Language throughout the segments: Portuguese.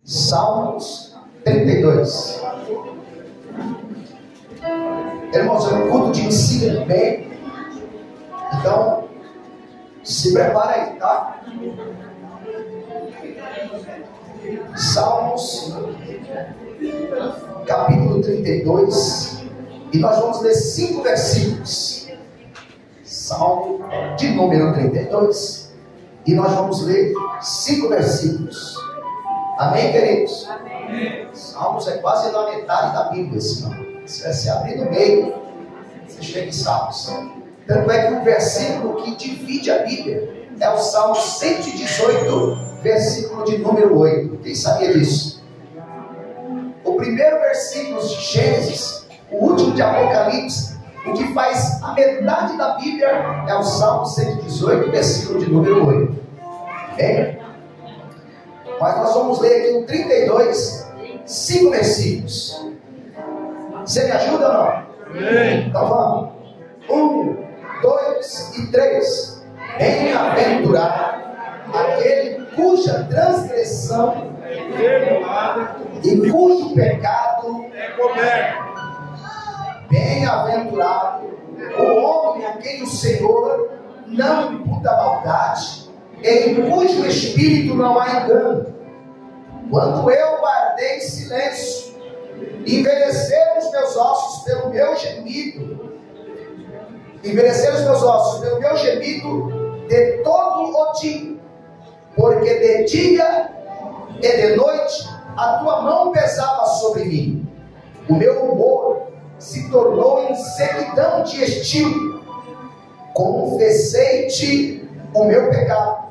Salmos 32. Irmãos, é um culto de ensino bem. Então, se prepara aí, tá? Salmos, capítulo 32. E nós vamos ler 5 versículos. Salmo de número 32. E nós vamos ler 5 versículos. Amém, queridos? Amém. Salmos é quase na metade da Bíblia, senão. Se você abrir no meio, você chega em Salmos. Tanto é que o versículo que divide a Bíblia é o Salmo 118, versículo de número 8. Quem sabia disso? O primeiro versículo de Gênesis, o último de Apocalipse, o que faz a metade da Bíblia é o Salmo 118, versículo de número 8. Bem? Mas nós vamos ler aqui no 32, 5 versículos. Você me ajuda ou não? Amém. Então vamos. 1, 2 e 3. Bem-aventurado aquele cuja transgressão e cujo pecado é coberto. Bem-aventurado o homem a quem o Senhor não imputa maldade, em cujo espírito não há engano. Quando eu guardei em silêncio, envelheceram os meus ossos pelo meu gemido, de todo o dia, porque de dia e de noite a tua mão pesava sobre mim. O meu humor se tornou em sequidão de estio. Confessei-te o meu pecado,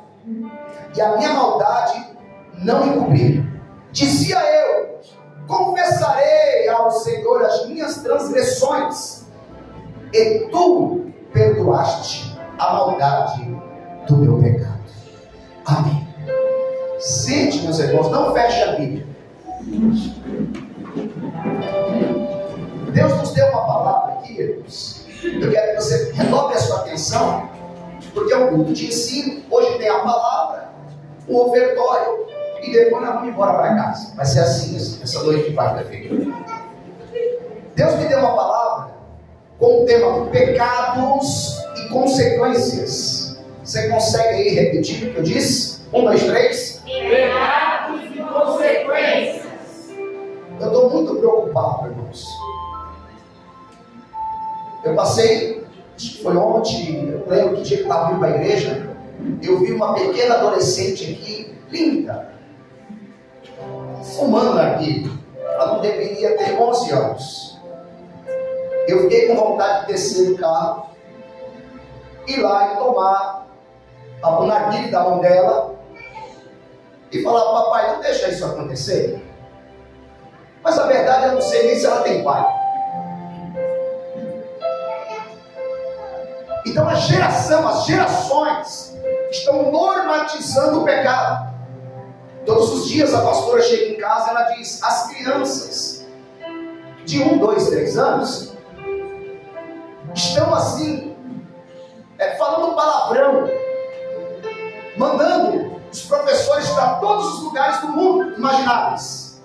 e a minha maldade não encobri. Dizia eu: confessarei ao Senhor as minhas transgressões, e tu perdoaste a maldade do meu pecado. Amém. Sente, meus irmãos, não feche a Bíblia. Deus nos deu uma palavra aqui, irmãos. Eu quero que você renove a sua atenção, porque é um culto de ensino. Hoje tem a palavra, o ofertório, e depois nós vamos embora para casa. Vai ser assim essa noite de quarta-feira. Deus me deu uma palavra com o tema pecados e consequências. Você consegue aí repetir o que eu disse? 1, 2, 3. Pecados e consequências. Eu estou muito preocupado, irmãos. Eu passei, acho que foi ontem, eu lembro que dia que eu estava indo para a igreja, eu vi uma pequena adolescente aqui, linda, fumando aqui. Ela não deveria ter 11 anos. Eu fiquei com vontade de descer do carro, ir lá e tomar a narguilha da mão dela e falar: papai, não deixa isso acontecer. Mas a verdade, eu não sei nem se ela tem pai. Então as gerações estão normatizando o pecado. Todos os dias a pastora chega em casa e ela diz: as crianças de 1, 2, 3 anos estão assim, falando palavrão, mandando os professores para todos os lugares do mundo imagináveis.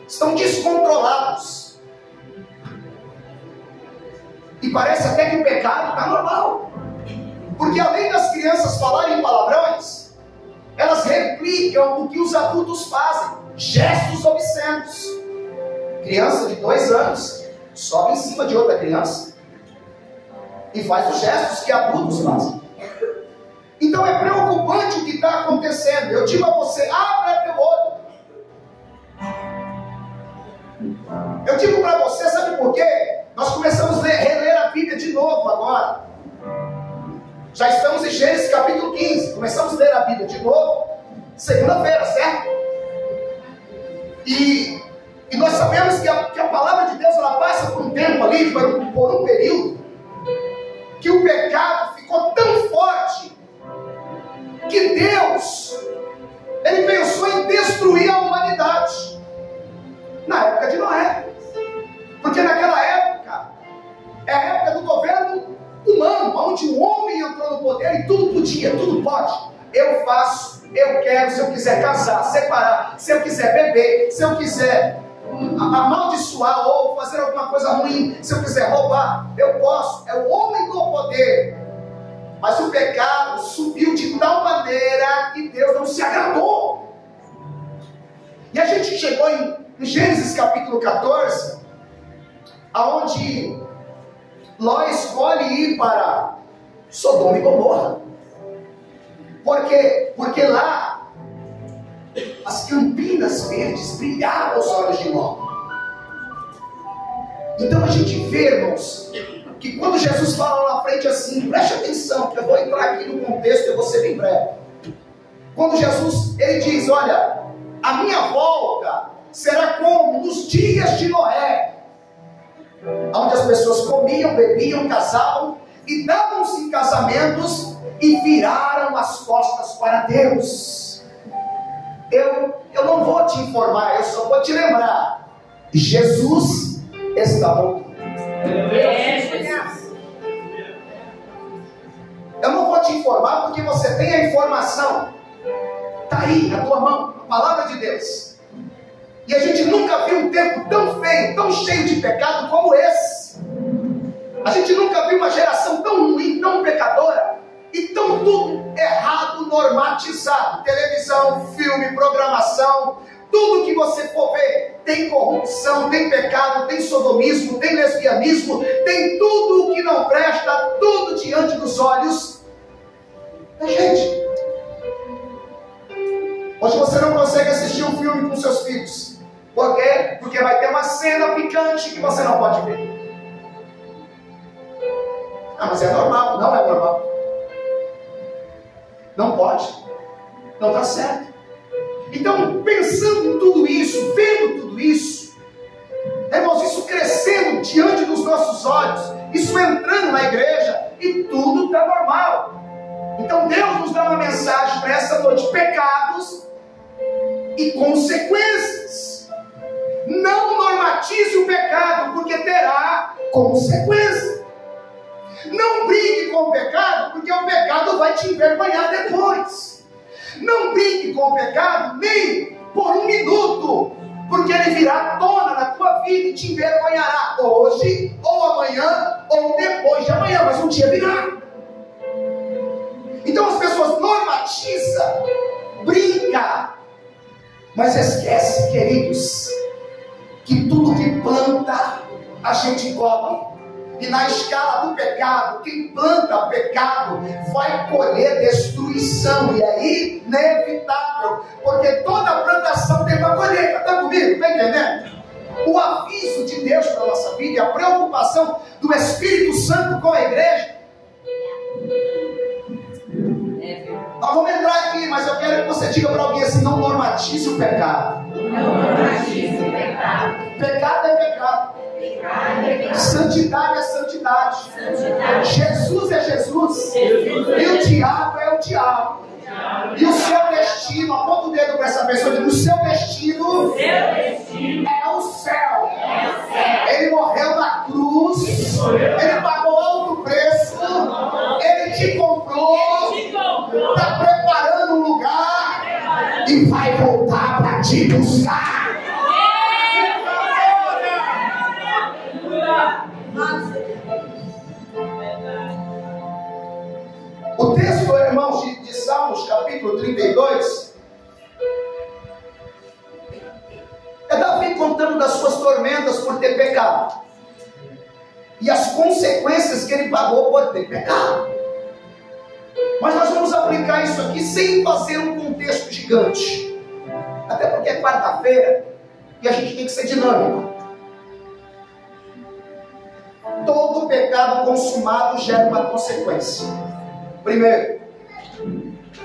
Estão descontrolados. E parece até que o pecado está normal. Porque além das crianças falarem palavrões, elas replicam o que os adultos fazem. Gestos obscenos. Criança de 2 anos sobe em cima de outra criança e faz os gestos que adultos fazem. Então é preocupante o que está acontecendo. Eu digo a você: abra teu olho. Eu digo para você, sabe por quê? Nós começamos a reler a Bíblia de novo agora. Já estamos em Gênesis capítulo 15. Começamos a ler a Bíblia de novo segunda-feira, certo? E nós sabemos que a palavra de Deus, ela passa por um tempo ali, por um período, que o pecado ficou tão forte que Deus, ele pensou em destruir a humanidade na época de Noé. Porque naquela época é a época do governo humano, onde o homem entrou no poder e tudo podia, tudo pode. Eu faço, eu quero, se eu quiser casar, expulsar, separar, se eu quiser beber, se eu quiser amaldiçoar ou fazer alguma coisa ruim, se eu quiser roubar, eu posso. É o homem do poder. Mas o pecado subiu de tal maneira que Deus não se agradou. E a gente chegou em Gênesis capítulo 14, aonde Ló escolhe ir para Sodoma e Gomorra. Porque lá as campinas verdes brilhavam aos olhos de Ló. Então a gente vê, irmãos, que quando Jesus fala lá na frente assim, preste atenção, que eu vou entrar aqui no contexto, eu vou ser bem breve. Quando Jesus, ele diz, olha, a minha volta será como nos dias de Noé, onde as pessoas comiam, bebiam, casavam e davam-se em casamentos e viraram as costas para Deus. Eu não vou te informar, eu só vou te lembrar, Jesus está voltando. Eu não vou te informar porque você tem a informação, está aí na tua mão, a palavra de Deus. E a gente nunca viu um tempo tão feio, tão cheio de pecado como esse. A gente nunca viu uma geração tão ruim, tão pecadora, e tão tudo errado, normatizado. Televisão, filme, programação, tudo que você for ver, tem corrupção, tem pecado, tem sodomismo, tem lesbianismo, tem tudo o que não presta, tudo diante dos olhos da gente. Hoje você não consegue assistir um filme com seus filhos. Por quê? Porque vai ter uma cena picante que você não pode ver. Ah, mas é normal. Não é normal. Não pode. Não está certo. Então, pensando em tudo isso, vendo tudo isso, irmãos, isso crescendo diante dos nossos olhos, isso entrando na igreja, e tudo está normal. Então Deus nos dá uma mensagem para essa noite: pecados e consequências. Não normatize o pecado, porque terá consequência. Não brigue com o pecado, porque o pecado vai te envergonhar depois. Não brigue com o pecado nem por um minuto, porque ele virá à tona na tua vida e te envergonhará hoje, ou amanhã, ou depois de amanhã, mas um dia virá. Então as pessoas normatizam, brincam, mas esquece, queridos, que tudo que planta a gente colhe. E na escala do pecado, quem planta pecado vai colher destruição, e é inevitável, porque toda plantação tem uma colheita. Está comigo? Está entendendo? O aviso de Deus para a nossa vida e a preocupação do Espírito Santo com a igreja. Nós vamos entrar aqui, mas eu quero que você diga para alguém assim: não normatize o pecado. Não normatize o pecado. Pecado é pecado. Santidade é santidade. Jesus é Jesus. E o diabo é o diabo. E o seu destino, aponta o dedo para essa pessoa, diz: o seu destino é o céu. Ele morreu na cruz, ele pagou alto preço, ele te comprou, está preparando um lugar e vai voltar para te buscar. O texto, irmãos, de Salmos, capítulo 32, é Davi contando das suas tormentas por ter pecado e as consequências que ele pagou por ter pecado. Mas nós vamos aplicar isso aqui sem fazer um contexto gigante, até porque é quarta-feira e a gente tem que ser dinâmico. Todo pecado consumado gera uma consequência. Primeiro,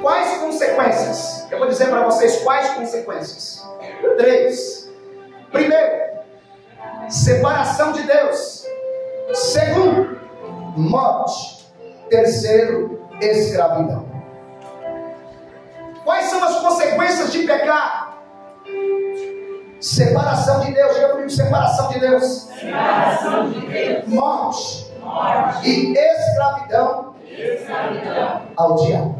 quais consequências? Eu vou dizer para vocês quais consequências. 3. Primeiro, separação de Deus. Segundo, morte. Terceiro, escravidão. Quais são as consequências de pecar? Separação de Deus. Diga comigo: separação de Deus. Separação de Deus. Morte. E escravidão ao diabo.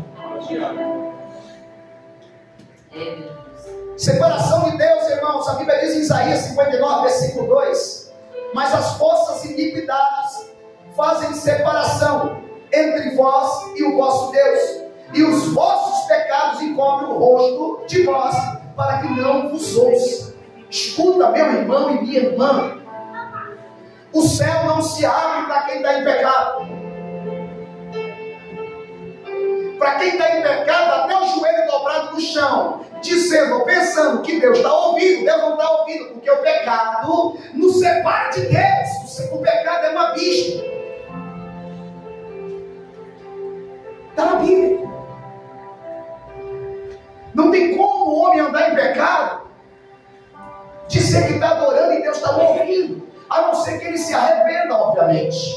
Separação de Deus, irmãos, a Bíblia diz em Isaías 59, versículo 2: mas as vossas iniquidades fazem separação entre vós e o vosso Deus, e os vossos pecados encobrem o rosto de vós, para que não vos ouça. Escuta, meu irmão e minha irmã, o céu não se abre para quem está em pecado. Para quem está em pecado, até o joelho dobrado no chão, dizendo ou pensando que Deus está ouvindo. Deus não está ouvindo, porque o pecado nos separa de Deus. O pecado é um abismo. Está na Bíblia. Não tem como o homem andar em pecado, dizer que está adorando e Deus está ouvindo, a não ser que ele se arrependa, obviamente.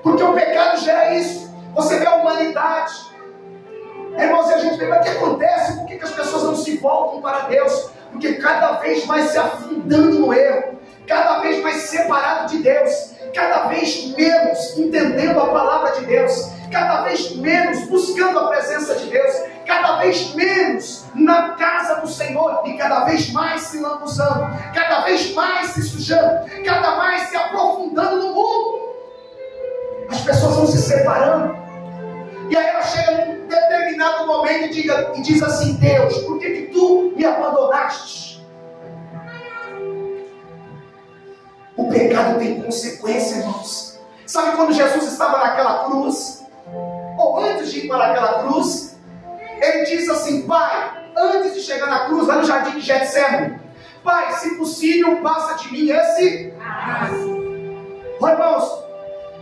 Porque o pecado gera isso. Você vê a humanidade, irmãos, e a gente vê, mas o que acontece? Por que as pessoas não se voltam para Deus? Porque cada vez mais se afundando no erro, cada vez mais separado de Deus, cada vez menos entendendo a palavra de Deus, cada vez menos buscando a presença de Deus, cada vez menos na casa do Senhor, e cada vez mais se lambuzando, cada vez mais se sujando, cada mais se aprofundando no mundo. As pessoas vão se separando. E aí ela chega num determinado momento e diz assim: Deus, por que tu me abandonaste? O pecado tem consequência, irmãos. Sabe quando Jesus estava naquela cruz, ou antes de ir para aquela cruz, ele diz assim: Pai, antes de chegar na cruz, lá no jardim de Getsemane, Pai, se possível, passa de mim esse. Oh, irmãos,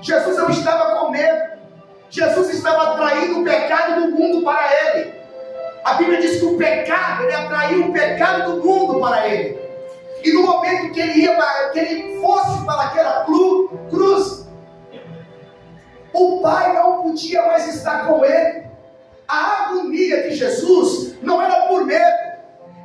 Jesus não estava com medo. Jesus estava atraindo o pecado do mundo para ele. A Bíblia diz que o pecado, ele atraiu o pecado do mundo para ele. E no momento que ele fosse para aquela cruz, o Pai não podia mais estar com ele. A agonia de Jesus não era por medo,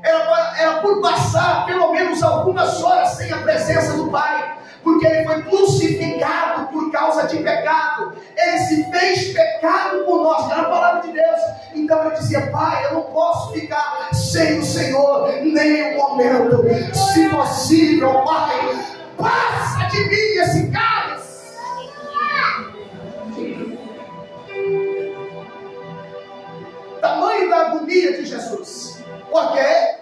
era por passar pelo menos algumas horas sem a presença do Pai. Porque ele foi crucificado por causa de pecado. Ele se fez pecado por nós, era a palavra de Deus. Então ele dizia: Pai, eu não posso ficar sem o Senhor nem um momento. Se possível, Pai, passa de mim esse cálice. Tamanho da agonia de Jesus. Por quê?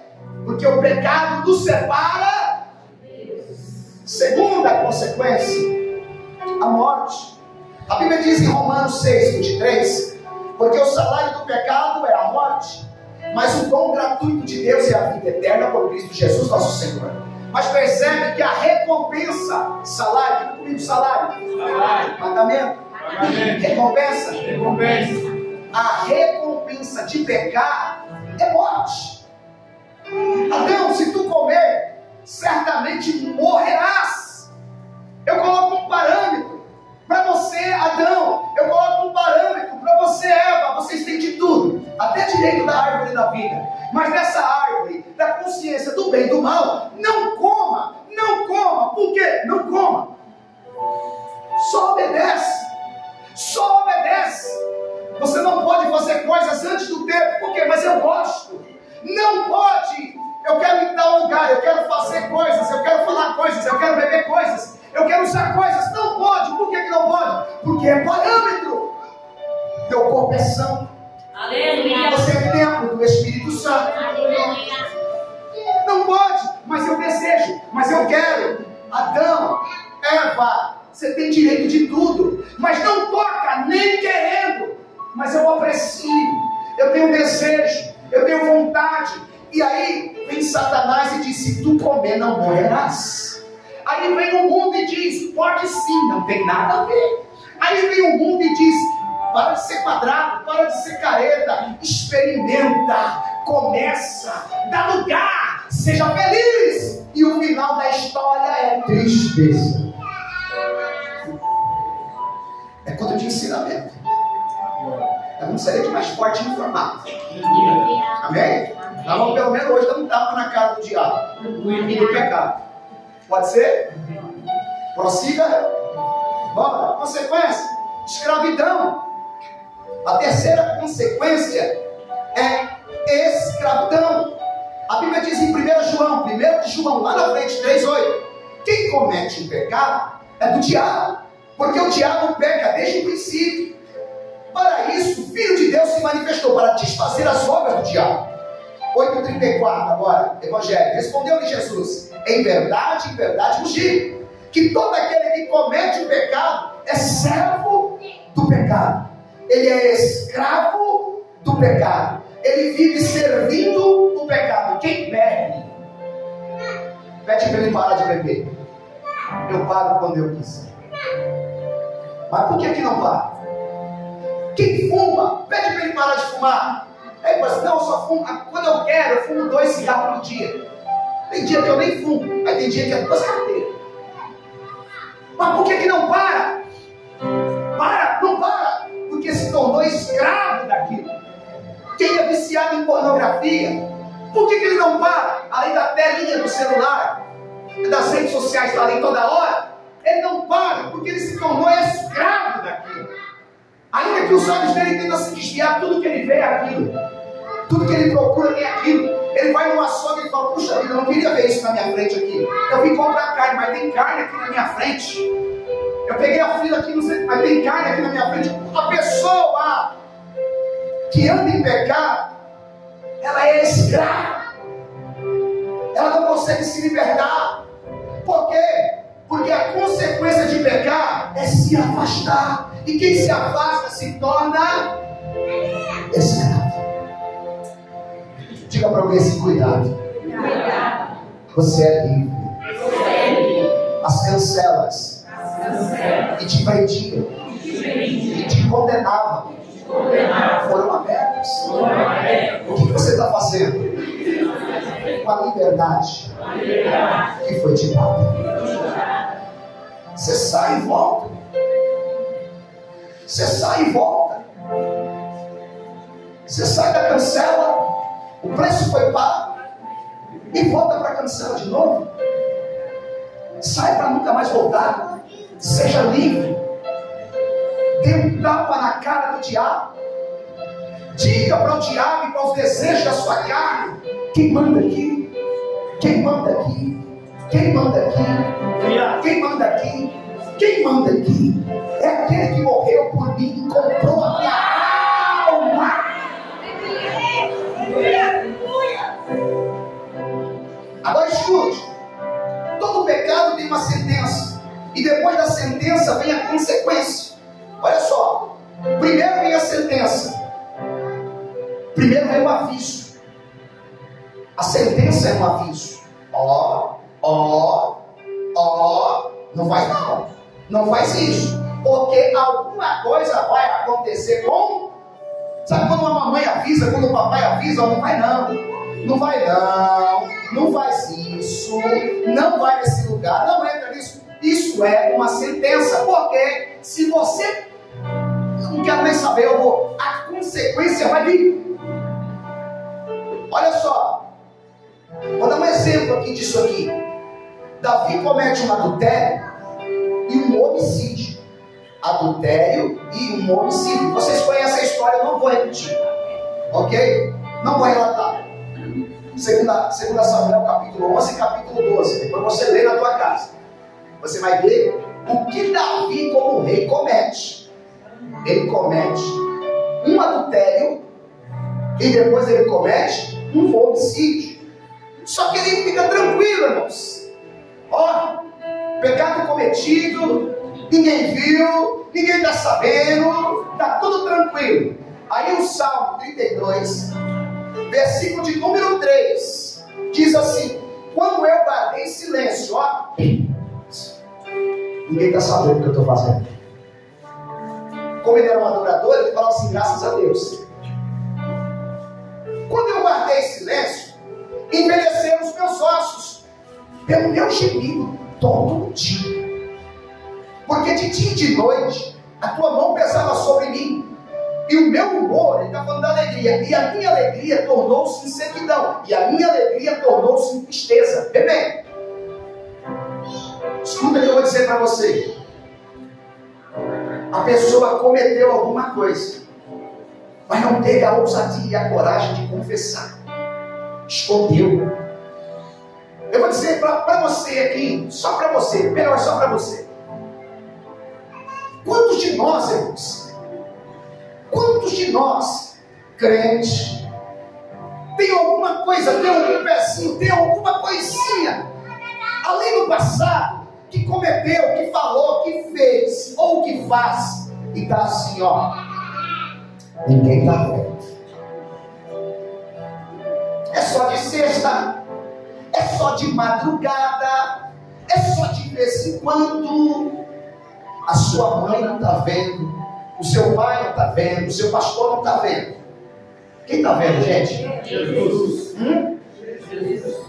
Porque o pecado nos separa. Segunda consequência, a morte. A Bíblia diz em Romanos 6, 23: porque o salário do pecado é a morte, mas o dom gratuito de Deus é a vida eterna por Cristo Jesus nosso Senhor. Mas percebe que a recompensa, salário, diga comigo, salário, pagamento, recompensa, a recompensa de pecar é morte. Adão, se tu comer, certamente morrerás. Eu coloco um parâmetro para você, Adão. Eu coloco um parâmetro para você, Eva. Vocês têm de tudo, até direito da árvore da vida. Mas nessa árvore da consciência do bem e do mal, não coma. Não coma. Por quê? Não coma. Só obedece. Só obedece. Você não pode fazer coisas antes do tempo. Por quê? Mas eu gosto. Não pode. Eu quero ir em tal lugar, eu quero fazer coisas, eu quero falar coisas, eu quero beber coisas, eu quero usar coisas. Não pode. Por que não pode? Porque é parâmetro. Teu corpo é santo. Aleluia. Você é templo do Espírito Santo. Aleluia. Não pode, mas eu desejo, mas eu quero. Adão, Eva, você tem direito de tudo, mas não toca nem querendo. Mas eu aprecio, eu tenho desejo, eu tenho vontade. E aí vem Satanás e diz: se tu comer não morrerás. Aí vem o mundo e diz: pode sim, não tem nada a ver. Aí vem o mundo e diz: para de ser quadrado, para de ser careta, experimenta, começa, dá lugar, seja feliz. E o final da história é tristeza. É quando de ensinamento. Eu não seria de mais forte e informado. Amém? Nós vamos pelo menos hoje dar um tapa na cara do diabo e do pecado. Pode ser? Prossiga. Bora. Consequência: escravidão. A terceira consequência é escravidão. A diz em 1 de João, lá na frente, 3,8: quem comete o pecado é do diabo, porque o diabo peca desde o princípio. Para isso, o Filho de Deus se manifestou, para desfazer as obras do diabo. 8,34 agora, Evangelho. Respondeu-lhe Jesus: em verdade vos digo, que todo aquele que comete o pecado é servo do pecado. Ele é escravo do pecado. Ele vive servindo o pecado. Quem bebe, pede para ele parar de beber. Eu paro quando eu quiser. Mas por que não para? Quem fuma, pede para ele parar de fumar. Aí ele fala assim: não, eu só fumo quando eu quero, eu fumo 2 cigarros por dia. Tem dia que eu nem fumo, aí tem dia que é 2 carteiras. Mas por que não para? Não para, porque se tornou escravo daquilo. Quem é viciado em pornografia, por que ele não para? Além da telinha do celular, das redes sociais, está ali toda hora, ele não para, porque ele se tornou escravo daquilo. Ainda que os olhos dele tentam se desviar, tudo que ele vê é aquilo, tudo que ele procura é aquilo. Ele vai numa açougue e fala: puxa vida, eu não queria ver isso na minha frente aqui. Eu vim comprar carne, mas tem carne aqui na minha frente. Eu peguei a fila aqui, mas tem carne aqui na minha frente. A pessoa que anda em pecado, ela é escrava. Ela não consegue se libertar. Por quê? Porque a consequência de pecar é se afastar. E quem se afasta se torna escravo. Diga para alguém assim: cuidado. Você é livre. As cancelas que te prendiam e te condenavam foram abertas. O que você está fazendo com a liberdade que foi te dada? Você sai e volta. Você sai e volta. Você sai da cancela, o preço foi pago, e volta para a cancela de novo. Sai para nunca mais voltar. Seja livre. Dê um tapa na cara do diabo. Diga para o diabo e para os desejos da sua carne: quem manda aqui? Quem manda aqui? Quem manda aqui? Quem manda aqui? Quem manda aqui? É aquele que morreu por mim e comprou a minha alma. Agora escute: todo pecado tem uma sentença, e depois da sentença vem a consequência. Olha só, primeiro vem a sentença, primeiro vem o aviso. A sentença é um aviso: não faz não, não faz isso, porque alguma coisa vai acontecer com... Sabe quando uma mamãe avisa, quando o papai avisa: não vai não, não vai não, não faz isso, não vai nesse lugar, não entra nisso. Isso é uma sentença, porque se você... eu não quero nem saber, a consequência vai vir. Olha só, vou dar um exemplo aqui disso aqui. Davi comete um adultério e um homicídio. Adultério e um homicídio. Vocês conhecem a história, eu não vou repetir, ok? Não vou relatar. 2 Samuel capítulo 11 e capítulo 12. Depois você lê na tua casa. Você vai ver o que Davi como rei comete. Ele comete um adultério e depois ele comete um homicídio. Só que ele fica tranquilo, irmãos. Pecado cometido, ninguém viu, ninguém está sabendo, está tudo tranquilo. Aí o Salmo 32, versículo de número 3, diz assim: quando eu guardei silêncio, ninguém está sabendo o que eu estou fazendo. Como ele era um adorador, ele falava assim: graças a Deus. Quando eu guardei silêncio, envelheceram os meus ossos pelo meu gemido todo dia. Porque de dia e de noite a tua mão pesava sobre mim, e o meu humor, ele está falando da alegria, e a minha alegria tornou-se em sequidão, e a minha alegria tornou-se em tristeza. Vê bem, escuta o que eu vou dizer para você. A pessoa cometeu alguma coisa, mas não teve a ousadia e a coragem de confessar. Escondeu. Eu vou dizer para você aqui, só para você, melhor só para você. Quantos de nós, irmãos, quantos de nós, crentes, tem alguma coisa, tem algum pezinho, tem alguma coisinha, além do passado, que cometeu, que falou, que fez, ou que faz, e está assim, ó, ninguém está vendo. É só de sexta, é só de madrugada, é só de vez em quando. A sua mãe não está vendo, o seu pai não está vendo, o seu pastor não está vendo. Quem está vendo, gente? Jesus. Jesus.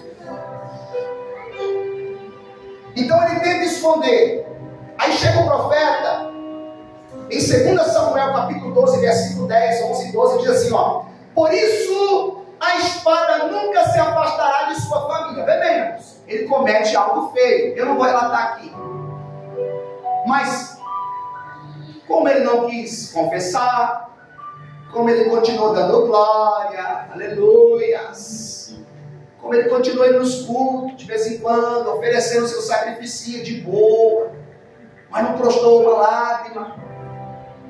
Então ele tenta esconder. Aí chega o profeta, em 2 Samuel capítulo 12, versículo 10, 11 e 12, diz assim, ó: por isso a espada nunca se afastará de sua família. Vê bem, irmãos, ele comete algo feio, eu não vou relatar aqui. Mas, como ele não quis confessar, como ele continuou dando glória, aleluias, como ele continuou indo nos cultos, de vez em quando, oferecendo seu sacrifício de boa, mas não prostou uma lágrima.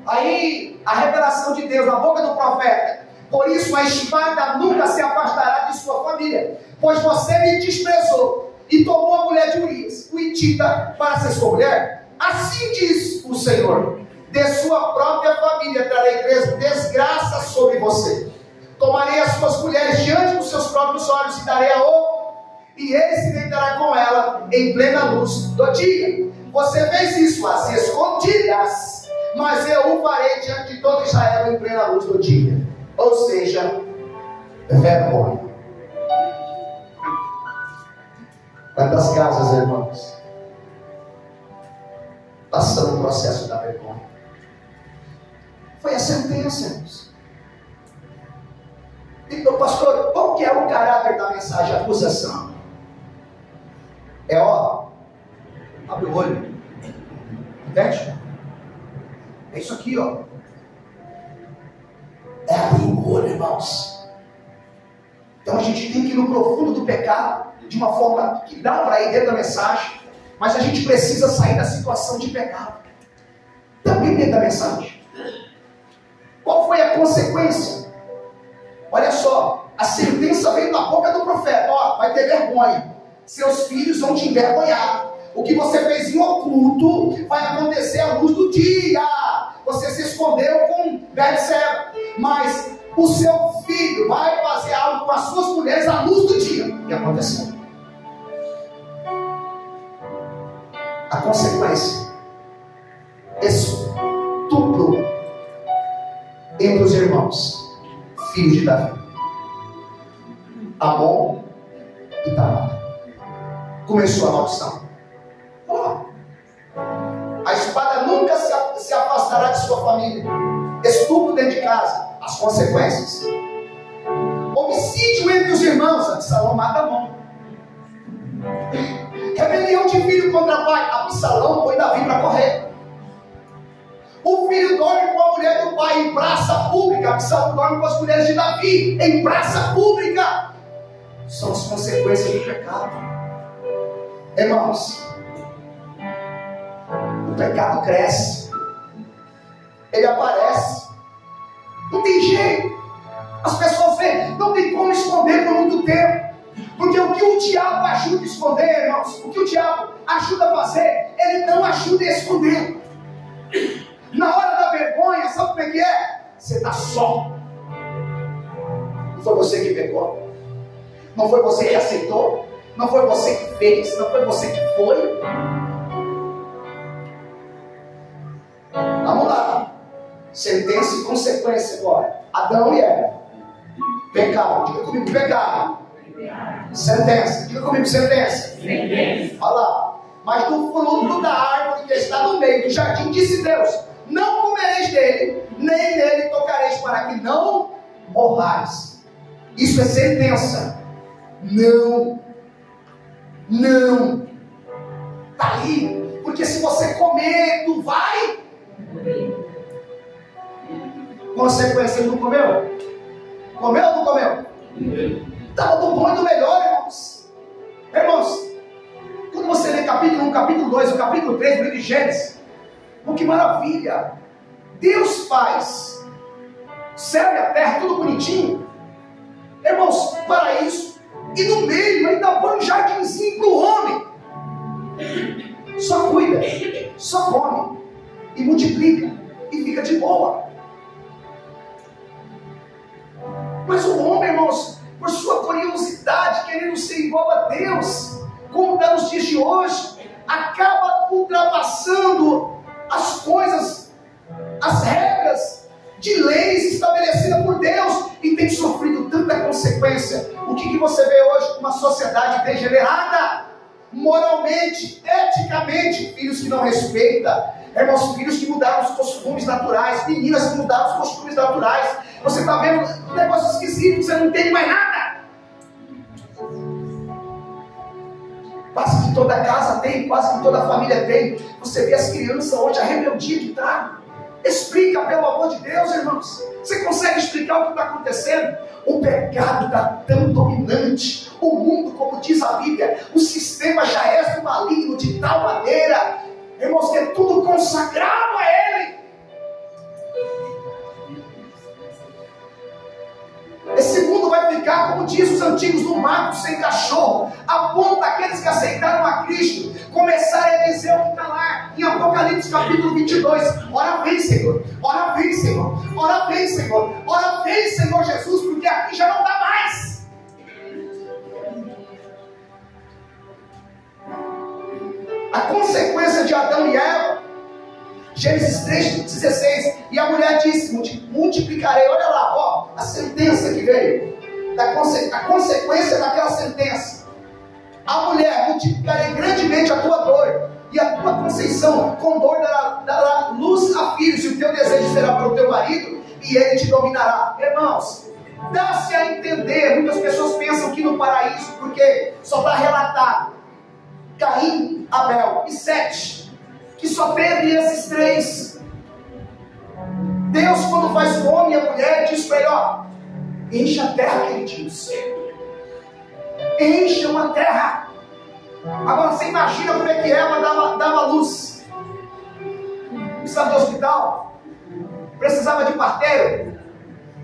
Aí, a revelação de Deus na boca do profeta: por isso a espada nunca se afastará de sua família, pois você me desprezou e tomou a mulher de Urias, o hitita, para ser sua mulher. Assim diz o Senhor: de sua própria família trarei desgraça sobre você. Tomarei as suas mulheres diante dos seus próprios olhos e darei a outro, e ele se deitará com ela em plena luz do dia. Você fez isso às escondidas, mas eu o farei diante de todo Israel em plena luz do dia. Ou seja, vergonha. Quantas casas, irmãos, passando o processo da vergonha? Foi a sentença, irmãos. Então, pastor, qual que é o caráter da mensagem? Acusação. É, ó, abre o olho. Entende? É isso aqui, ó. É abrir o olho, irmãos. Então a gente tem que ir no profundo do pecado, de uma forma que dá para ir dentro da mensagem, mas a gente precisa sair da situação de pecado também dentro da mensagem. Qual foi a consequência? Olha só, a sentença veio da boca do profeta: ó, vai ter vergonha, seus filhos vão te envergonhar, o que você fez em oculto vai acontecer à luz do dia. Você se escondeu com Betseba, mas o seu filho vai fazer algo com as suas mulheres à luz do dia. E aconteceu. A consequência: estupro entre os irmãos, filhos de Davi, Amon e Tamar. Começou a maldição. A espada nunca se afastará de sua família. Estupro dentro de casa, as consequências. Homicídio entre os irmãos, Absalão mata Amon. Rebelião de filho contra pai, Absalão põe Davi para correr. O filho dorme com a mulher do pai em praça pública, Absalão dorme com as mulheres de Davi em praça pública. São as consequências do pecado. Irmãos, o pecado cresce, ele aparece, não tem jeito. As pessoas veem, não tem como esconder por muito tempo, porque o que o diabo ajuda a esconder, irmãos, o que o diabo ajuda a fazer, ele não ajuda a esconder. Na hora da vergonha, sabe como é que é? Você está só. Não foi você que pecou, não foi você que aceitou, não foi você que fez, não foi você que foi. Vamos lá. Sentença e consequência agora. Adão e Eva. Pecado. Diga comigo, pecado. Sentença. Diga comigo, sentença. Olha lá. Mas do fruto da árvore que está no meio do jardim, disse Deus: não comereis dele, nem nele tocareis, para que não morrais. Isso é sentença. Não. Não. Está ali. Porque se você comer, tu vai. Consequência, ele não comeu? Comeu ou não comeu? Estava do bom e do melhor, irmãos. Irmãos, 22, no capítulo 3 do livro de Gênesis. Oh, que maravilha! Deus faz céu e a terra, tudo bonitinho. Irmãos, paraíso. E no meio ainda põe um jardinzinho para o homem. Só cuida, só come e multiplica e fica de boa. Mas o homem, irmãos, por sua curiosidade, querendo ser igual a Deus, como está nos dias de hoje, acaba ultrapassando as coisas, as regras de leis estabelecidas por Deus, e tem sofrido tanta consequência. O que você vê hoje? Uma sociedade degenerada, moralmente, eticamente, filhos que não respeitam, irmãos, filhos que mudaram os costumes naturais, meninas que mudaram os costumes naturais. Você está vendo um negócio esquisito, você não entende mais nada. Quase que toda casa tem, quase que toda família tem. Você vê as crianças hoje, a rebeldia que está. Explica, pelo amor de Deus, irmãos. Você consegue explicar o que está acontecendo? O pecado está tão dominante. O mundo, como diz a Bíblia, o sistema já é do maligno de tal maneira, irmãos, que é tudo consagrado a Ele. Esse mundo vai ficar, como diz os antigos, no mato sem cachorro, a ponto daqueles que aceitaram a Cristo começarem a dizer o que está lá em Apocalipse capítulo 22: ora vem, Senhor, ora vem, Senhor, ora vem, Senhor, ora vem, Senhor Jesus, porque aqui já não dá mais. A consequência de Adão e Eva, Gênesis 3,16, e a mulher disse: multiplicarei. Olha lá, ó, a sentença que veio, a consequência daquela sentença. A mulher: multiplicarei grandemente a tua dor, e a tua conceição, com dor dará luz a filhos, e o teu desejo será para o teu marido, e ele te dominará. Irmãos, dá-se a entender, muitas pessoas pensam que no paraíso, porque só está relatado Caim, Abel e Sete, que só teve esses três. Deus, quando faz o homem e a mulher, diz para ele: ó, enche a terra, queridos, enche uma terra. Agora você imagina como é que Eva dava luz. Precisava de hospital, precisava de parteiro,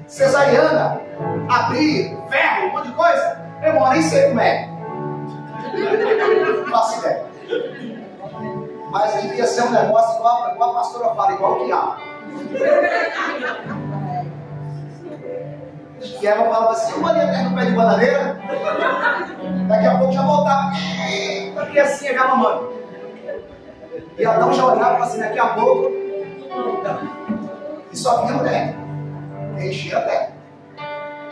cesariana, abrir, ferro, um monte de coisa. Eu nem sei como é, não faço ideia. Mas devia ser um negócio igual a pastora fala, igual o que há. E Eva falava assim: eu mandei até no pé de bananeira, daqui a pouco já voltava, a criancinha já mamando. E Adão já olhava assim: daqui a pouco, e só vinha mulher, enchia a terra.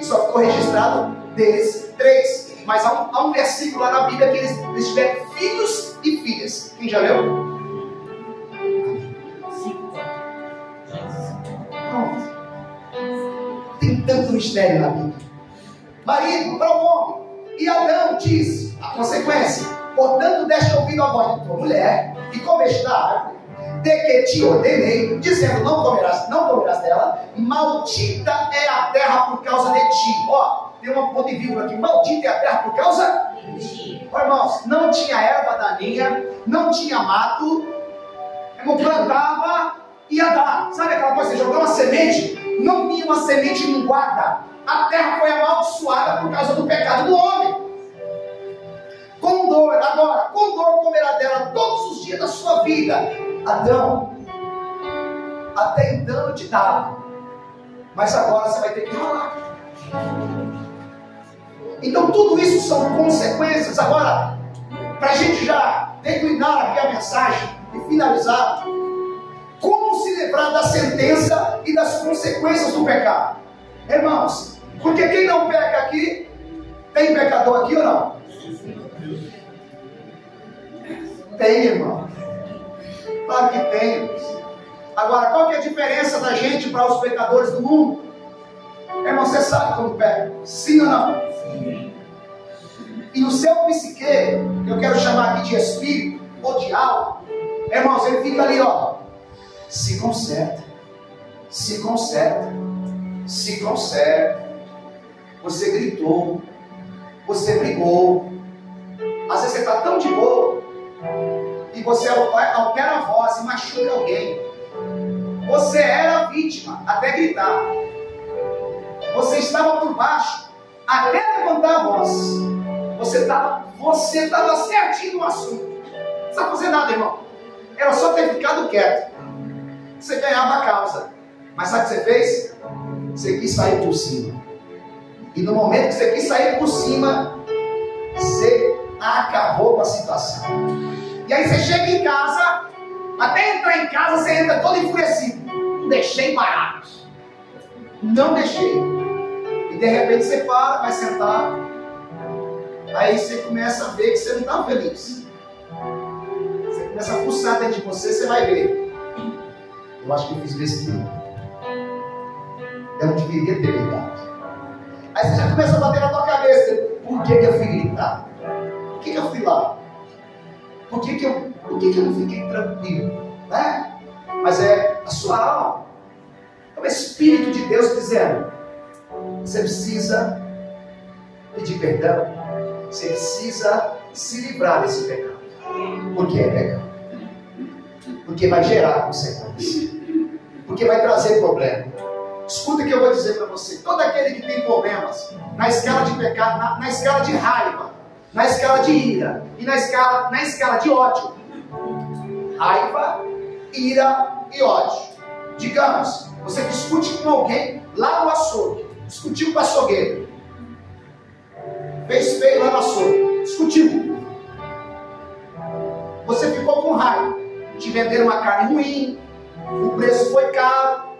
E só ficou registrado deles três. Mas há um versículo lá na Bíblia que eles tiveram filhos e filhas. Quem já leu? Tem tanto mistério na Bíblia. Marido para o homem. E Adão diz a consequência: portanto deste ouvido a voz de tua mulher, e comeste da árvore de que te ordenei, dizendo: não comerás dela, maldita é a terra por causa de ti. Ó, tem uma ponto e vírgula aqui: maldita é a terra por causa de ti. Ó, irmãos, não tinha erva daninha, não tinha mato, não plantava, ia dar. Sabe aquela coisa, você jogar uma semente, não vinha uma semente minguada. A terra foi amaldiçoada por causa do pecado do homem. Com dor, agora, com dor comerá dela todos os dias da sua vida. Adão, até então eu te dava, mas agora você vai ter que ralar. Então tudo isso são consequências. Agora, para a gente já declinar aqui a mensagem e finalizar, como se livrar da sentença e das consequências do pecado? Irmãos, porque quem não peca aqui, tem pecador aqui ou não? Tem, irmão. Claro que tem. Agora, qual que é a diferença da gente para os pecadores do mundo? Irmão, você sabe quando peca? Sim ou não? Sim. E o seu psique, que eu quero chamar aqui de espírito ou de alma, irmãos, ele fica ali, ó, se conserta, se conserta, se conserta. Você gritou, você brigou, às vezes você está tão de boa, e que você altera a voz e machuca alguém. Você era vítima até gritar. Você estava por baixo até levantar a voz. Você estava certinho no assunto. Não precisa fazer nada, irmão. Era só ter ficado quieto. Você ganhava a causa. Mas sabe o que você fez? Você quis sair por cima. E no momento que você quis sair por cima, você acabou com a situação. E aí você chega em casa, até entrar em casa você entra todo enfurecido. Não deixei barato. Não deixei. E de repente você para, vai sentar. Aí você começa a ver que você não está feliz. Você começa a pulsar dentro de você, você vai ver. Eu acho que eu fiz besteira. Eu não deveria ter gritado. Aí você já começa a bater na tua cabeça. Por que eu fui gritar? Por que eu fui lá? Por que eu não fiquei tranquilo? Né? Mas é a sua alma. É o Espírito de Deus dizendo: você precisa pedir perdão. Você precisa se livrar desse pecado. Porque é pecado. Porque vai gerar consequência. Porque vai trazer problema. Escuta o que eu vou dizer para você. Todo aquele que tem problemas na escala de pecado, na escala de raiva, na escala de ira e na escala de ódio. Raiva, ira e ódio. Digamos, você discute com alguém lá no açougue. Discutiu com o açougueiro. Fez feio lá no açougue. Discutiu. Você ficou com raiva. Te venderam uma carne ruim. O preço foi caro.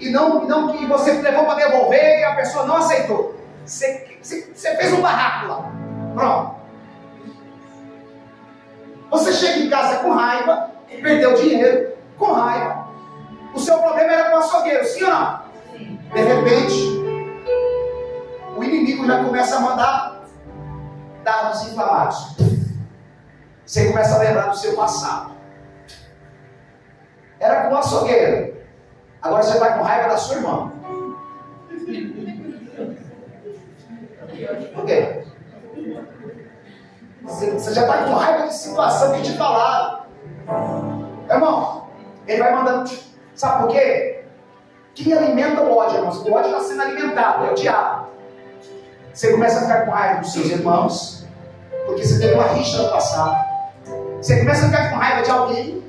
E que você levou para devolver e a pessoa não aceitou. Você fez um barraco lá. Pronto. Você chega em casa com raiva, perdeu dinheiro, com raiva. O seu problema era com o açougueiro, sim ou não? Sim. De repente, o inimigo já começa a mandar dados inflamados. Você começa a lembrar do seu passado. Era com o açougueiro. Agora você está com raiva da sua irmã. Por quê? Você já está com raiva de situação que te falaram. Irmão, ele vai mandando. Sabe por quê? Quem alimenta o ódio, irmãos? O ódio está sendo alimentado, é o diabo. Você começa a ficar com raiva dos seus irmãos, porque você teve uma rixa no passado. Você começa a ficar com raiva de alguém,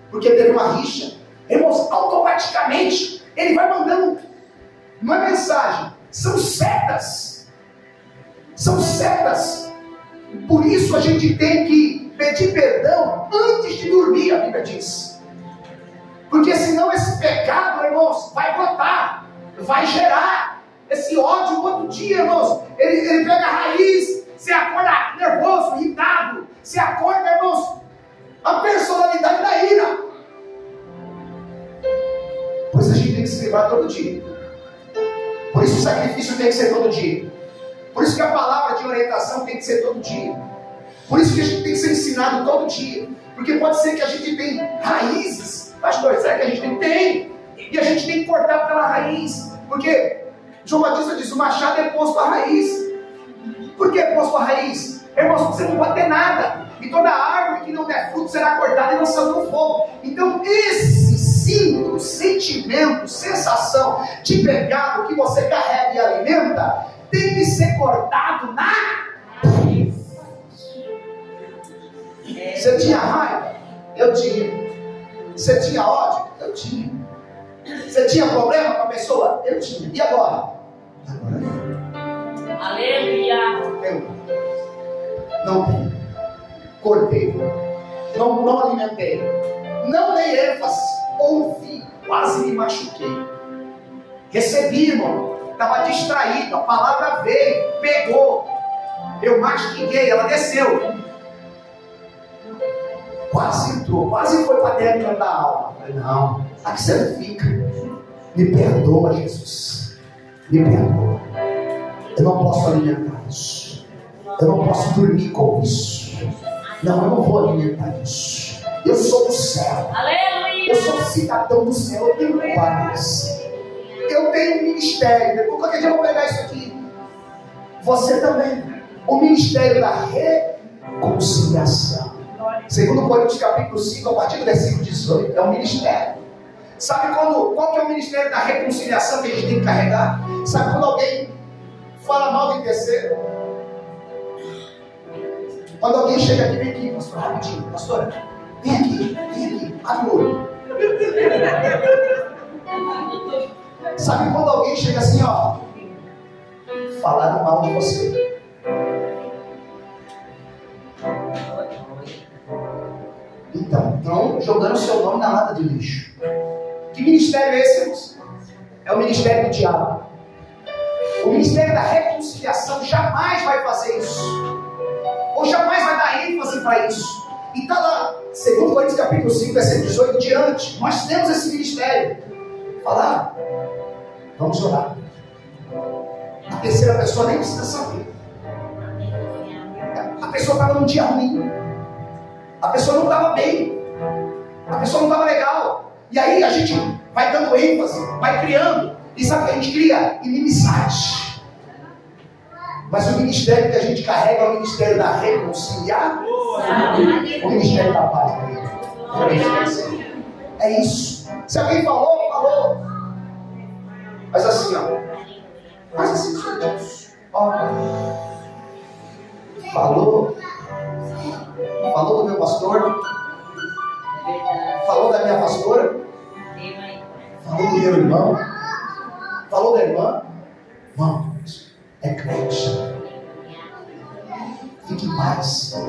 porque teve uma rixa. Irmãos, automaticamente ele vai mandando uma mensagem. São setas. São setas. Por isso a gente tem que pedir perdão antes de dormir, a Bíblia diz. Porque senão esse pecado, irmãos, vai brotar, vai gerar esse ódio. Outro dia, irmãos, ele pega a raiz. Você acorda nervoso, irritado. Você acorda, irmãos, a personalidade da ira. Por isso a gente tem que se livrar todo dia. Por isso o sacrifício tem que ser todo dia. Por isso que a palavra de orientação tem que ser todo dia. Por isso que a gente tem que ser ensinado todo dia. Porque pode ser que a gente tenha raízes. Pastor, será que a gente tem? Tem. E a gente tem que cortar pela raiz. Porque João Batista diz: o machado é posto à raiz. Por que é posto à raiz? Irmãos, você não pode ter nada. E toda árvore que não der fruto será cortada e lançada no fogo. Então esse símbolo, sentimento, sensação de pecado que você carrega e alimenta tem que ser cortado na raiz. Você tinha raiva? Eu tinha. Você tinha ódio? Eu tinha. Você tinha problema com a pessoa? Eu tinha. E agora? Agora não. Aleluia. Não tem. Cortei. Não alimentei. Não dei ênfase. Ouvi. Quase me machuquei. Recebi, irmão. Estava distraído. A palavra veio. Pegou. Eu mastiguei. Ela desceu. Quase entrou. Quase foi para dentro da alma. Falei: não. Aqui você não fica. Me perdoa, Jesus. Me perdoa. Eu não posso alimentar isso. Eu não posso dormir com isso. Não, eu não vou alimentar isso. Eu sou do céu. Aleluia. Eu sou cidadão do céu. Eu tenho paz. Eu tenho um ministério. Depois qualquer dia eu vou pegar isso aqui. Você também. O ministério da reconciliação. Segundo Coríntios capítulo 5, a partir do versículo 18, é um ministério. Sabe qual que é o ministério da reconciliação que a gente tem que carregar? Sabe quando alguém fala mal de terceiro? Quando alguém chega aqui, vem aqui, pastor, rapidinho, pastora, vem aqui, abre o olho. Sabe quando alguém chega assim, ó, falaram mal de você? Então, jogando o seu nome na lata de lixo. Que ministério é esse, irmãos? É o ministério do diabo. O ministério da reconciliação jamais vai fazer isso. Ou jamais vai dar ênfase para isso. E está lá, segundo Coríntios capítulo 5, versículo 18 diante. Nós temos esse ministério. Falar, vamos orar. A terceira pessoa nem precisa saber. A pessoa estava num dia ruim. A pessoa não estava bem. A pessoa não estava legal. E aí a gente vai dando ênfase, vai criando. E sabe o que a gente cria? Inimizade. Mas o ministério que a gente carrega é o ministério da reconciliação. O ministério da paz. É isso. Se alguém falou, falou. Mas assim, ó. Mas assim, ó. Falou. Falou do meu pastor. Falou da minha pastora. Falou do meu irmão. Falou da irmã. Irmão, é crente. Fique em paz.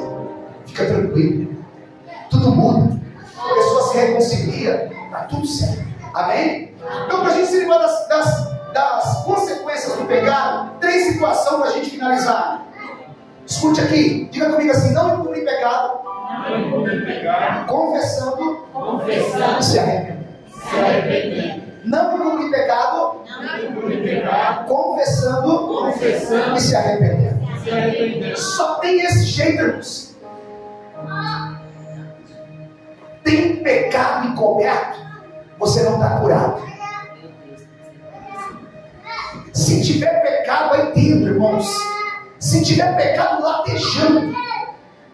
Fica tranquilo. Tudo muda. A pessoa se reconcilia. Está tudo certo. Amém? Então, para a gente se livrar das consequências do pecado, 3 situações para a gente finalizar. Escute aqui. Diga comigo assim: não encobrir pecado. Confessando. E se arrependendo. Não encobrir pecado. Confessando. E se arrependendo. Só tem esse jeito, irmãos. Tem pecado encoberto, você não está curado. Se tiver pecado aí dentro, irmãos, se tiver pecado latejando,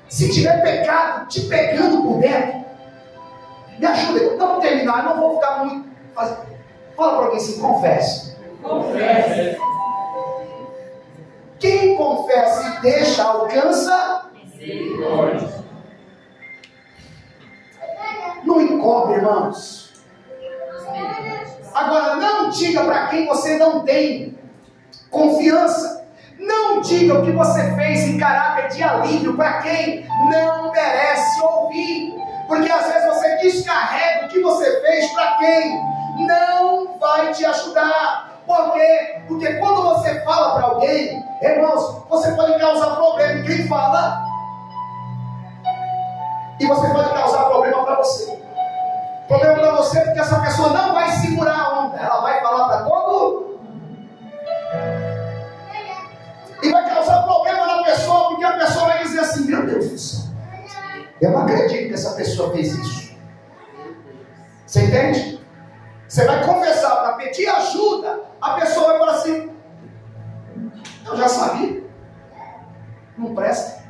se tiver pecado te pegando por dentro, me ajuda, então vamos terminar, eu não vou ficar muito. Fala para alguém assim: confesse. Confesse. Quem confessa e deixa, alcança misericórdia. Não encobre, irmãos. Agora, não diga para quem você não tem confiança. Não diga o que você fez em caráter de alívio para quem não merece ouvir. Porque às vezes você descarrega o que você fez para quem não vai te ajudar. Por quê? Porque quando você fala para alguém, irmãos, você pode causar problema em quem fala. E você pode causar problema para você. Problema para você porque essa pessoa não vai segurar a onda. Ela vai falar para todo. E vai causar problema na pessoa, porque a pessoa vai dizer assim: meu Deus do céu, eu não acredito que essa pessoa fez isso. Você entende? Você vai conversar para pedir ajuda, a pessoa vai falar assim: eu já sabia. Não presta.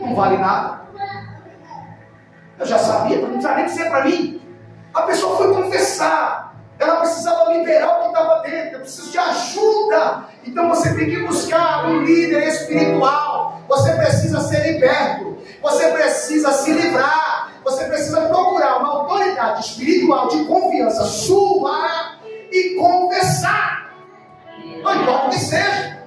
Não vale nada. Eu já sabia, não precisava nem dizer para mim. A pessoa foi confessar. Ela precisava liberar o que estava dentro. Eu preciso de ajuda. Então você tem que buscar um líder espiritual. Você precisa ser liberto. Você precisa se livrar. Você precisa procurar uma autoridade espiritual de confiança sua e confessar. Não importa o que seja.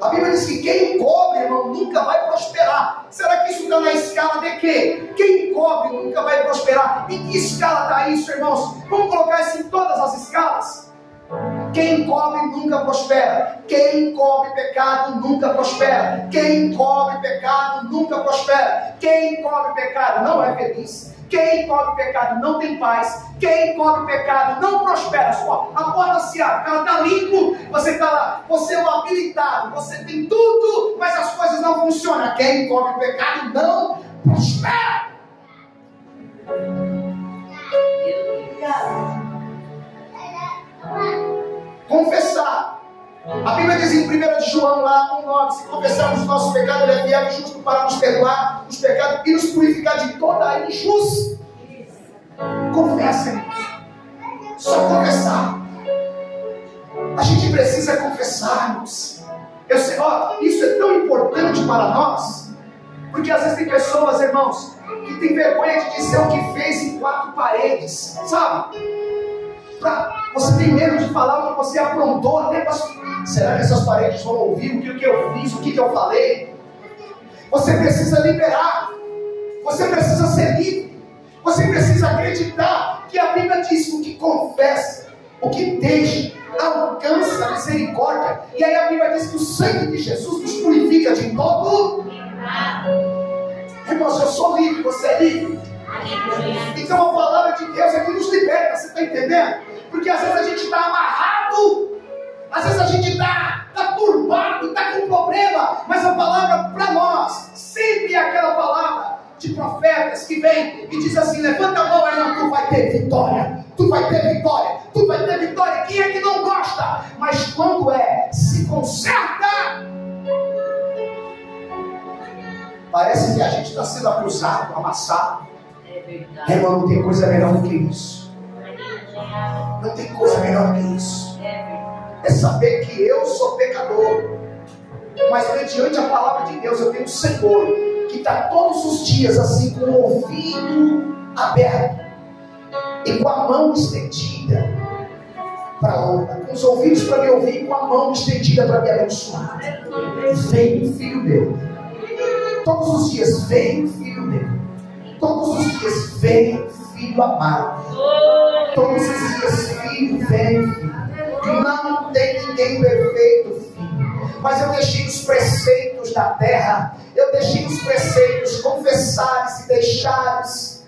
A Bíblia diz que quem encobre, irmão, nunca vai prosperar. Será que isso está na escala de quê? Quem encobre nunca vai prosperar. Em que escala está isso, irmãos? Vamos colocar isso em todas as escalas. Quem encobre nunca prospera. Quem encobre pecado nunca prospera. Quem encobre pecado nunca prospera. Quem encobre pecado não é feliz. Quem encobre pecado não tem paz. Quem encobre pecado não prospera. Só a porta se abre, ela está limpo, você está lá, você é o habilitado, você tem tudo, mas as coisas não funcionam. Quem encobre pecado não prospera. Confessar. A Bíblia diz em 1 de João, lá 1,9: se confessarmos os nossos pecados, Ele é fiel e justo para nos perdoar os pecados e nos purificar de toda a injustiça. Confessa, irmãos. Só confessar. A gente precisa confessarmos. Eu sei, ó, isso é tão importante para nós, porque às vezes tem pessoas, irmãos, que tem vergonha de dizer o que fez em 4 paredes, sabe? Você tem medo de falar o que você aprontou até para... Será que essas paredes vão ouvir o que eu fiz, o que eu falei? Você precisa liberar. Você precisa ser livre. Você precisa acreditar que a Bíblia diz que o que confessa, o que deixa, alcança a misericórdia. E aí a Bíblia diz que o sangue de Jesus nos purifica de todo. Irmãos, eu sou livre, você é livre. Então a palavra de Deus é que nos liberta, você está entendendo? Porque às vezes a gente está amarrado, às vezes a gente está turbado, está com problema, mas a palavra para nós sempre é aquela palavra de profetas que vem e diz assim: levanta a mão, irmão, tu vai ter vitória, tu vai ter vitória, tu vai ter vitória. Quem é que não gosta? Mas quando se conserta, parece que a gente está sendo acusado, amassado. Irmão, não tem coisa melhor do que isso. Não tem coisa melhor do que isso. É saber que eu sou pecador, mas mediante a palavra de Deus eu tenho um Senhor que está todos os dias assim, com o ouvido aberto e com a mão estendida com os ouvidos para me ouvir e com a mão estendida para me abençoar. Vem, filho meu. Todos os dias, vem, filho meu. Todos os dias, vem, filho amado. Todos os dias, filho, vem, filho. Não tem ninguém perfeito, filho. Mas eu deixei os preceitos da terra. Eu deixei os preceitos, confessares e deixares.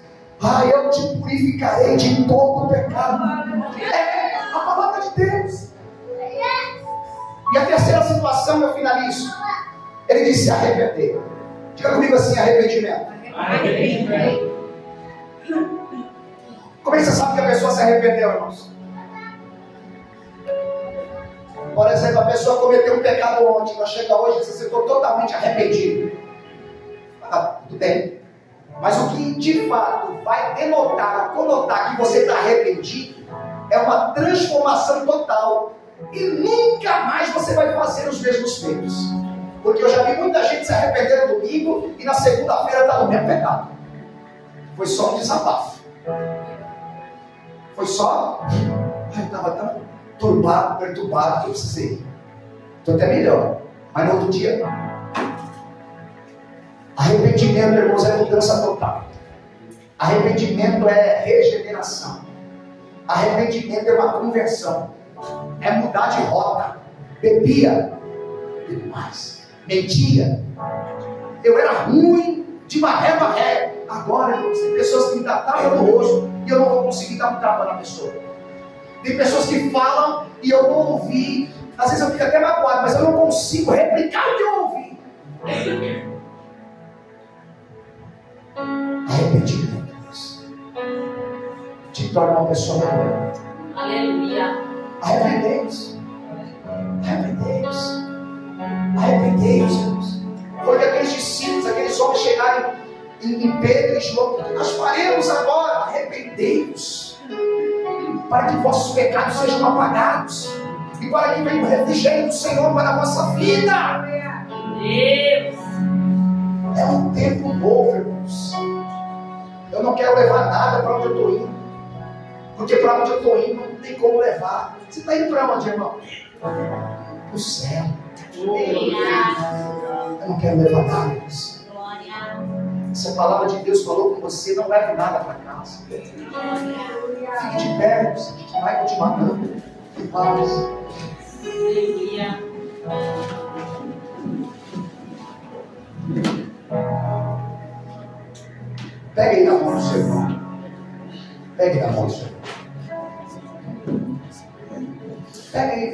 Eu te purificarei de todo o pecado. É a palavra de Deus. E a terceira situação, eu finalizo. Ele disse: arrepender. Diga comigo assim: arrependimento. Arrependimento. Como é que você sabe que a pessoa se arrependeu, irmãos? Por exemplo, a pessoa cometeu um pecado ontem, ela chega hoje e você ficou totalmente arrependido. Tudo bem. Mas o que de fato vai denotar, conotar que você está arrependido, é uma transformação total. E nunca mais você vai fazer os mesmos feitos. Porque eu já vi muita gente se arrepender no domingo e na segunda-feira está no mesmo pecado. Foi só um desabafo. Foi só... eu estava tão turbado, perturbado que eu precisei. Estou até melhor. Mas no outro dia... Arrependimento, irmãos, é mudança total. Arrependimento é regeneração. Arrependimento é uma conversão. É mudar de rota. Bebia, bebe mais. Mentia. Eu era ruim de maré. Agora, irmãos, tem pessoas que me dão tapa no rosto e eu não vou conseguir dar um tapa na pessoa. Tem pessoas que falam e eu vou ouvir. Às vezes eu fico até magoado, mas eu não consigo replicar o que eu ouvi. Arrependimento te torna uma pessoa melhor. Aleluia. Arrependei-vos. Irmãos. Foi que aqueles discípulos, aqueles homens chegaram em Pedro e João: nós faremos agora. Arrependei-vos, para que vossos pecados sejam apagados e para que venha o refrigério do Senhor para a vossa vida. Deus. É um tempo novo, irmãos. Eu não quero levar nada para onde eu estou indo, porque para onde eu estou indo não tem como levar. Você está indo para onde, irmão? Para o céu. Eu não quero levar nada, irmãos. Se a palavra de Deus falou com você, não leve nada para casa. Fique de pé, irmãos. A gente vai continuar dando. Paz. Pegue aí na mão do seu irmão. Pegue na mão do seu irmão. Pegue aí.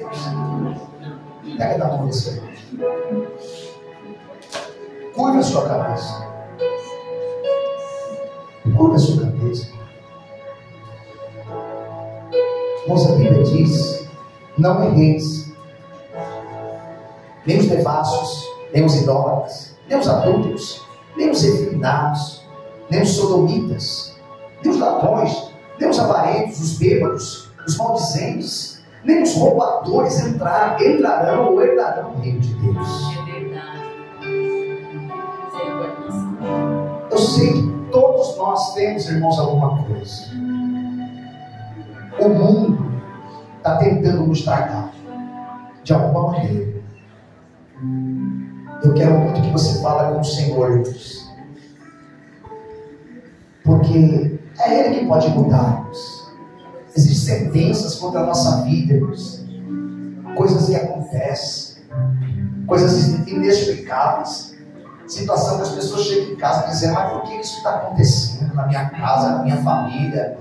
Pega na mão do seu irmão. Curva a sua cabeça. Curva a sua cabeça. Irmãos, a Bíblia diz: não erreis, nem os devassos, nem os idólatras, nem os adúlteros, nem os efeminados, nem os sodomitas, nem os ladrões, nem os avarentos, os bêbados, os maldizentes, nem os roubadores entrarão ou herdarão o reino de Deus. É verdade. Eu sei que todos nós temos, irmãos, alguma coisa. O mundo está tentando nos tragar de alguma maneira. Eu quero muito que você fale com o Senhor, irmãos, porque é Ele que pode mudar-nos. Existem sentenças contra a nossa vida, irmãos. Coisas que acontecem, coisas inexplicáveis. Situação que as pessoas chegam em casa dizendo: mas por que isso está acontecendo na minha casa, na minha família?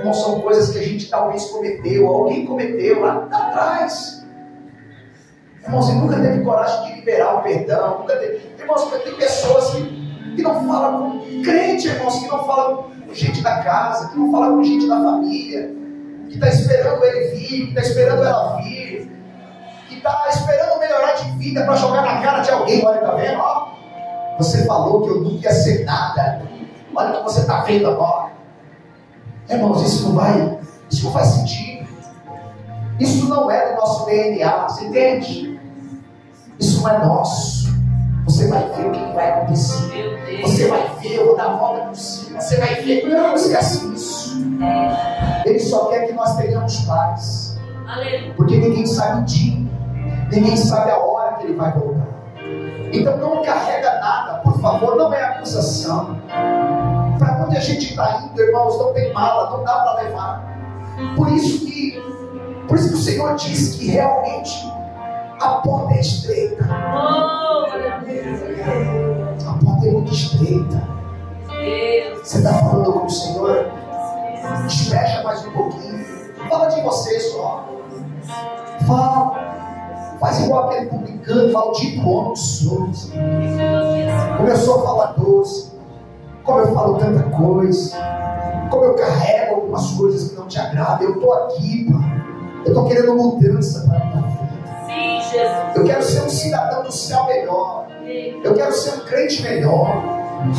Não são coisas que a gente talvez cometeu, alguém cometeu lá atrás. Irmãos, ele nunca teve coragem de liberar o perdão. Nunca teve. Irmãos, tem pessoas que não falam com crente, irmãos, que não falam com gente da casa, que não falam com gente da família, que está esperando ele vir, que está esperando ela vir, que está esperando melhorar de vida para jogar na cara de alguém. Olha, tá vendo? Ó, você falou que eu nunca ia ser nada. Olha o que você está vendo agora. Irmãos, isso não faz sentido. Isso não é do nosso DNA, você entende? Isso não é nosso. Você vai ver o que vai acontecer. Você vai ver, eu vou dar a volta por cima. Você vai ver, não esquece isso. Ele só quer que nós tenhamos paz. Porque ninguém sabe o dia, ninguém sabe a hora que ele vai voltar. Então não carrega nada, por favor, não é acusação. Para onde a gente está indo, irmãos, não tem mala, não dá para levar. Por isso que o Senhor diz que realmente a porta é estreita. A porta é muito estreita. Você está falando com o Senhor? Despeja mais um pouquinho. Fala de você só. Fala. Faz igual aquele publicano, maldito homem que sou. Como eu sou falador, como eu falo tanta coisa, como eu carrego algumas coisas que não te agradam. Eu estou aqui, Pai. Eu estou querendo mudança para a minha vida. Sim, Jesus. Eu quero ser um cidadão do céu melhor. Eu quero ser um crente melhor.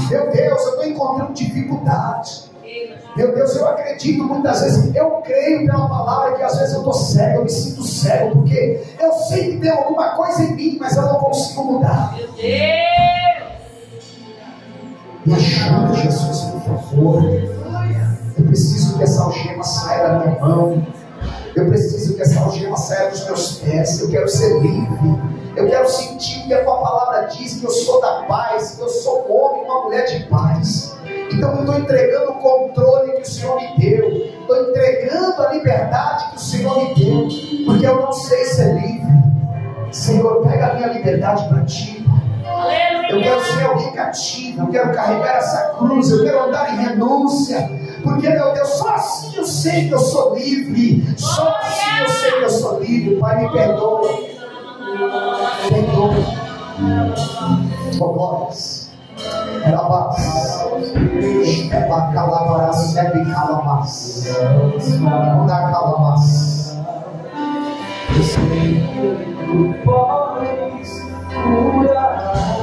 Meu Deus, eu estou encontrando dificuldades. Meu Deus, eu acredito muitas vezes, eu creio pela palavra que às vezes eu estou cego, eu me sinto cego, porque eu sei que tem alguma coisa em mim, mas eu não consigo mudar. Meu Deus! Me ajuda, Jesus, por favor. Eu preciso que essa algema saia da minha mão. Eu preciso que essa algema saia dos meus pés. Eu quero ser livre. Eu quero sentir que a tua palavra diz que eu sou da paz, que eu sou um homem e uma mulher de paz. Então eu estou entregando o controle que o Senhor me deu. Estou entregando a liberdade que o Senhor me deu. Porque eu não sei ser livre. Senhor, pega a minha liberdade para ti. Eu quero ser alguém cativo. Eu quero carregar essa cruz. Eu quero andar em renúncia. Porque, meu Deus, só assim eu sei que eu sou livre. Só assim eu sei que eu sou livre. Pai, me perdoa. Perdoa. Oh, glórias. Calabas, ela calabara, sebe calabas, quando a calabas,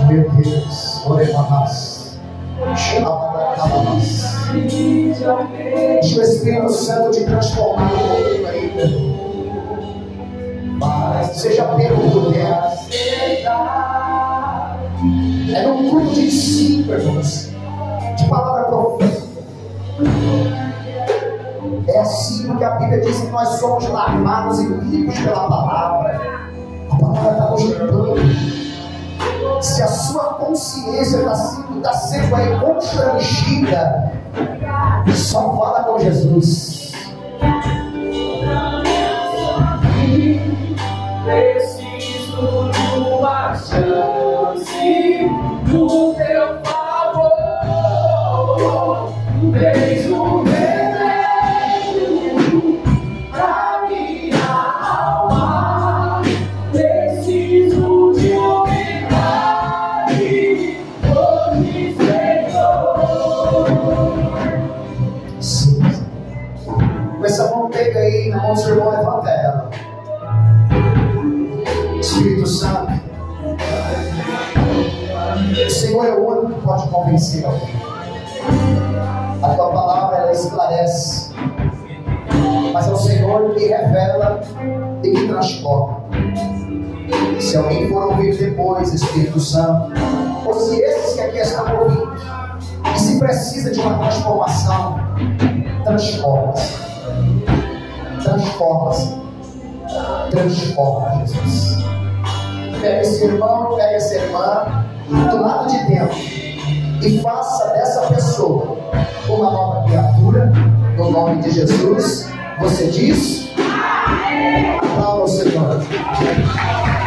meu Deus, oremas, chamada calabas, deixa o Espírito Santo te transformar no mundo ainda, seja pelo poder. É num culto de ensino, irmãos, de palavra profética. É assim porque a Bíblia diz que nós somos lavados e limpos pela palavra. A palavra está nos limpando. Se a sua consciência está sendo aí constrangida, só fala com Jesus. Preciso de uma chance do teu favor. Fez um remédio pra minha alma. Preciso de um milagre hoje, Senhor. Sim. Com essa mão pega aí na mão do seu irmão, levanta ela. Espírito Santo, Senhor é o único que pode convencer alguém. A tua palavra, ela esclarece, mas é o Senhor que revela e que transforma. Se alguém for ouvir depois, Espírito Santo, ou se esses que aqui estão ouvindo, e se precisa de uma transformação, transforma-se. Transforma-se. Transforma, Jesus. Pega esse irmão, pega essa irmã do lado de dentro e faça dessa pessoa uma nova criatura, no nome de Jesus. Você diz? Aplauda o Senhor.